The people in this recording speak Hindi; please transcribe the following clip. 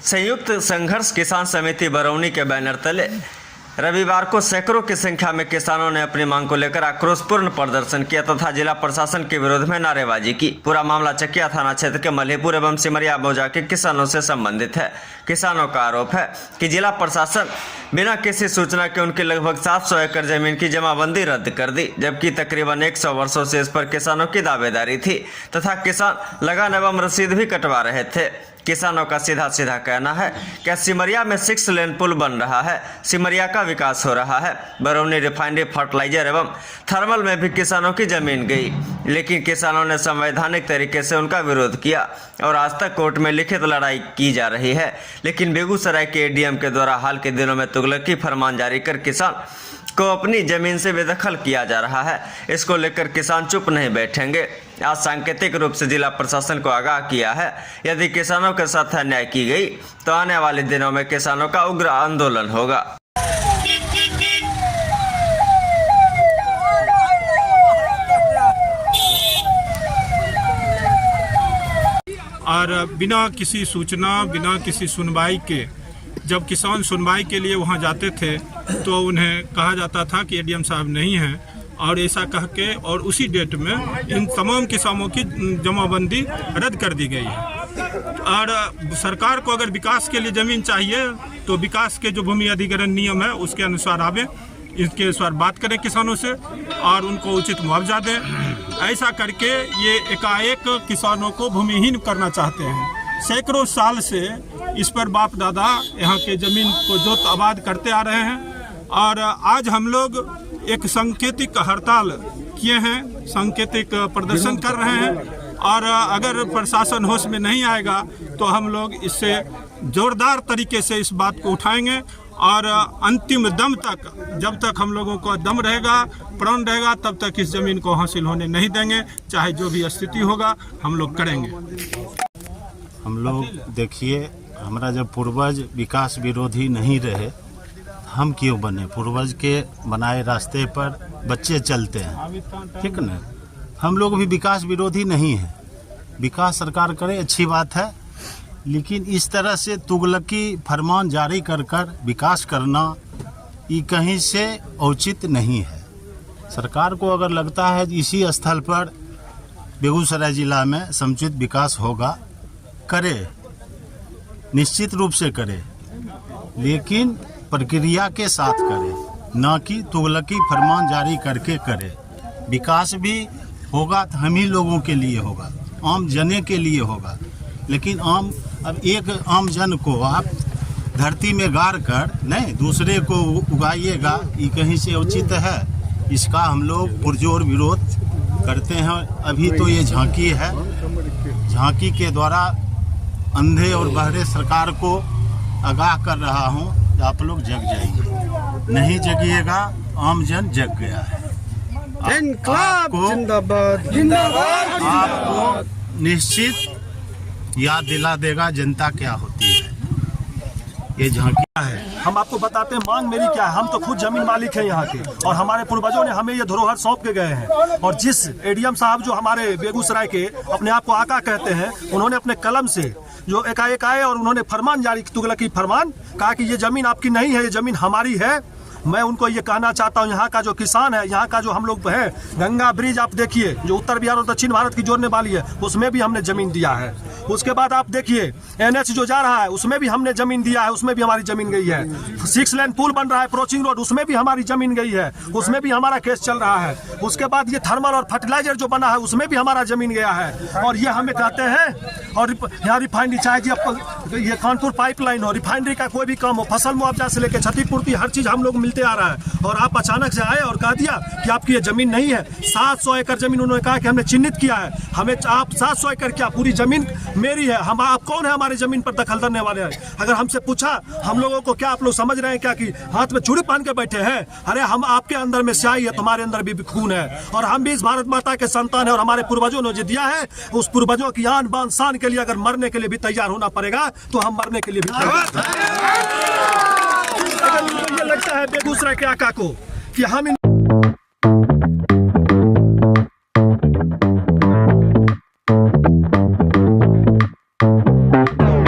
संयुक्त संघर्ष किसान समिति बरौनी के बैनर तले रविवार को सैकड़ों की संख्या में किसानों ने अपनी मांग को लेकर आक्रोशपूर्ण प्रदर्शन किया तथा जिला प्रशासन के विरोध में नारेबाजी की। पूरा मामला चकिया थाना क्षेत्र के मल्हीपुर एवं सिमरिया मौजा के किसानों से संबंधित है। किसानों का आरोप है कि जिला प्रशासन बिना किसी सूचना के उनकी लगभग 700 एकड़ जमीन की जमाबंदी रद्द कर दी, जबकि तकरीबन 100 वर्षों से इस पर किसानों की दावेदारी थी तथा किसान लगान एवं रसीद भी कटवा रहे थे। किसानों का सीधा सीधा कहना है कि सिमरिया में 6 लेन पुल बन रहा है, सिमरिया का विकास हो रहा है। बरौनी रिफाइनरी, फर्टिलाइजर एवं थर्मल में भी किसानों की जमीन गई, लेकिन किसानों ने संवैधानिक तरीके से उनका विरोध किया और आज तक कोर्ट में लिखित लड़ाई की जा रही है। लेकिन बेगूसराय के एडीएम के द्वारा हाल के दिनों में तुगलकी फरमान जारी कर किसान को अपनी जमीन से बेदखल किया जा रहा है। इसको लेकर किसान चुप नहीं बैठेंगे। आज सांकेतिक रूप से जिला प्रशासन को आगाह किया है, यदि किसानों के साथ अन्याय की गई तो आने वाले दिनों में किसानों का उग्र आंदोलन होगा। और बिना किसी सूचना, बिना किसी सुनवाई के जब किसान सुनवाई के लिए वहां जाते थे तो उन्हें कहा जाता था कि एडीएम साहब नहीं हैं, और ऐसा कह के और उसी डेट में इन तमाम किसानों की जमाबंदी रद्द कर दी गई है। और सरकार को अगर विकास के लिए ज़मीन चाहिए तो विकास के जो भूमि अधिग्रहण नियम है उसके अनुसार आवे, इसके अनुसार बात करें किसानों से और उनको उचित मुआवजा दें। ऐसा करके ये एकाएक किसानों को भूमिहीन करना चाहते हैं। सैकड़ों साल से इस पर बाप दादा यहाँ के ज़मीन को जोत आबाद करते आ रहे हैं और आज हम लोग एक सांकेतिक हड़ताल किए हैं, सांकेतिक प्रदर्शन कर रहे हैं। और अगर प्रशासन होश में नहीं आएगा तो हम लोग इससे जोरदार तरीके से इस बात को उठाएंगे और अंतिम दम तक, जब तक हम लोगों को दम रहेगा, प्राण रहेगा, तब तक इस ज़मीन को हासिल होने नहीं देंगे। चाहे जो भी स्थिति होगा हम लोग करेंगे। हम लोग देखिए, हमारा जब पूर्वज विकास विरोधी नहीं रहे, हम क्यों बने? पूर्वज के बनाए रास्ते पर बच्चे चलते हैं, ठीक ना? हम लोग भी विकास विरोधी नहीं हैं। विकास सरकार करे, अच्छी बात है, लेकिन इस तरह से तुगलकी फरमान जारी कर कर विकास करना ये कहीं से औचित नहीं है। सरकार को अगर लगता है इसी स्थल पर बेगूसराय जिला में समुचित विकास होगा, करे, निश्चित रूप से करे, लेकिन प्रक्रिया के साथ करे, ना कि तुगलकी फरमान जारी करके करे। विकास भी होगा तो हम ही लोगों के लिए होगा, आम जने के लिए होगा, लेकिन अब एक आम जन को आप धरती में गाड़ कर नहीं दूसरे को उगाइएगा, ये कहीं से उचित है? इसका हम लोग पुरजोर विरोध करते हैं। अभी तो ये झांकी है, झांकी के द्वारा अंधे और बहरे सरकार को आगाह कर रहा हूँ, आप लोग जग जाइए। नहीं जगिएगा, आम जन जग गया है। आपको निश्चित याद दिला देगा जनता क्या होती है। ये झांकिया है। हम आपको बताते हैं मांग मेरी क्या है। हम तो खुद जमीन मालिक हैं यहाँ के, और हमारे पूर्वजों ने हमें ये धरोहर सौंप के गए हैं। और जिस एडीएम साहब जो हमारे बेगूसराय के अपने आप को आका कहते हैं, उन्होंने अपने कलम से जो एकाएक आए और उन्होंने फरमान जारी, तुगलकी फरमान, कहा कि ये जमीन आपकी नहीं है, ये जमीन हमारी है। मैं उनको ये कहना चाहता हूँ, यहाँ का जो किसान है, यहाँ का जो हम लोग है, गंगा ब्रिज आप देखिए जो उत्तर बिहार और दक्षिण भारत की जोड़ने वाली है, उसमें भी हमने जमीन दिया है। उसके बाद आप देखिए NH जो जा रहा है उसमें भी हमने जमीन दिया है, उसमें भी हमारी जमीन गई है। 6 लेन पुल बन रहा है अप्रोचिंग रोड, उसमें भी हमारी जमीन गई है, उसमें भी हमारा केस चल रहा है। उसके बाद ये थर्मल और फर्टिलाइजर जो बना है उसमें भी हमारा जमीन गया है। और ये हमें कहते हैं, और यहाँ रिफाइनरी, चाहे जी ये कानपुर पाइपलाइन हो, रिफाइनरी का कोई भी काम हो, फसल मुआवजा से लेकर क्षतिपूर्ति, हर चीज हम लोग मिलते आ रहा है। और आप अचानक से आए और कह दिया कि आपकी ये जमीन नहीं है। 700 एकड़ जमीन उन्होंने कहा कि हमने चिन्हित किया है। हमें आप 700 एकड़ क्या, पूरी जमीन मेरी है। हम, आप कौन है हमारी जमीन पर दखल करने वाले हैं? अगर हमसे पूछा हम लोगों को, क्या आप लोग समझ रहे हैं क्या कि हाथ में चूड़ी पहन के बैठे हैं? अरे हम, आपके अंदर में स्याही है, तुम्हारे अंदर भी खून है, और हम भी इस भारत माता के संतान है। और हमारे पूर्वजों ने जो दिया है, उस पूर्वजों की आन बान शान के लिए अगर मरने के लिए भी तैयार होना पड़ेगा तो हम मरने के लिए भी तैयार। ये लगता है बेगूसराय के आका को कि हम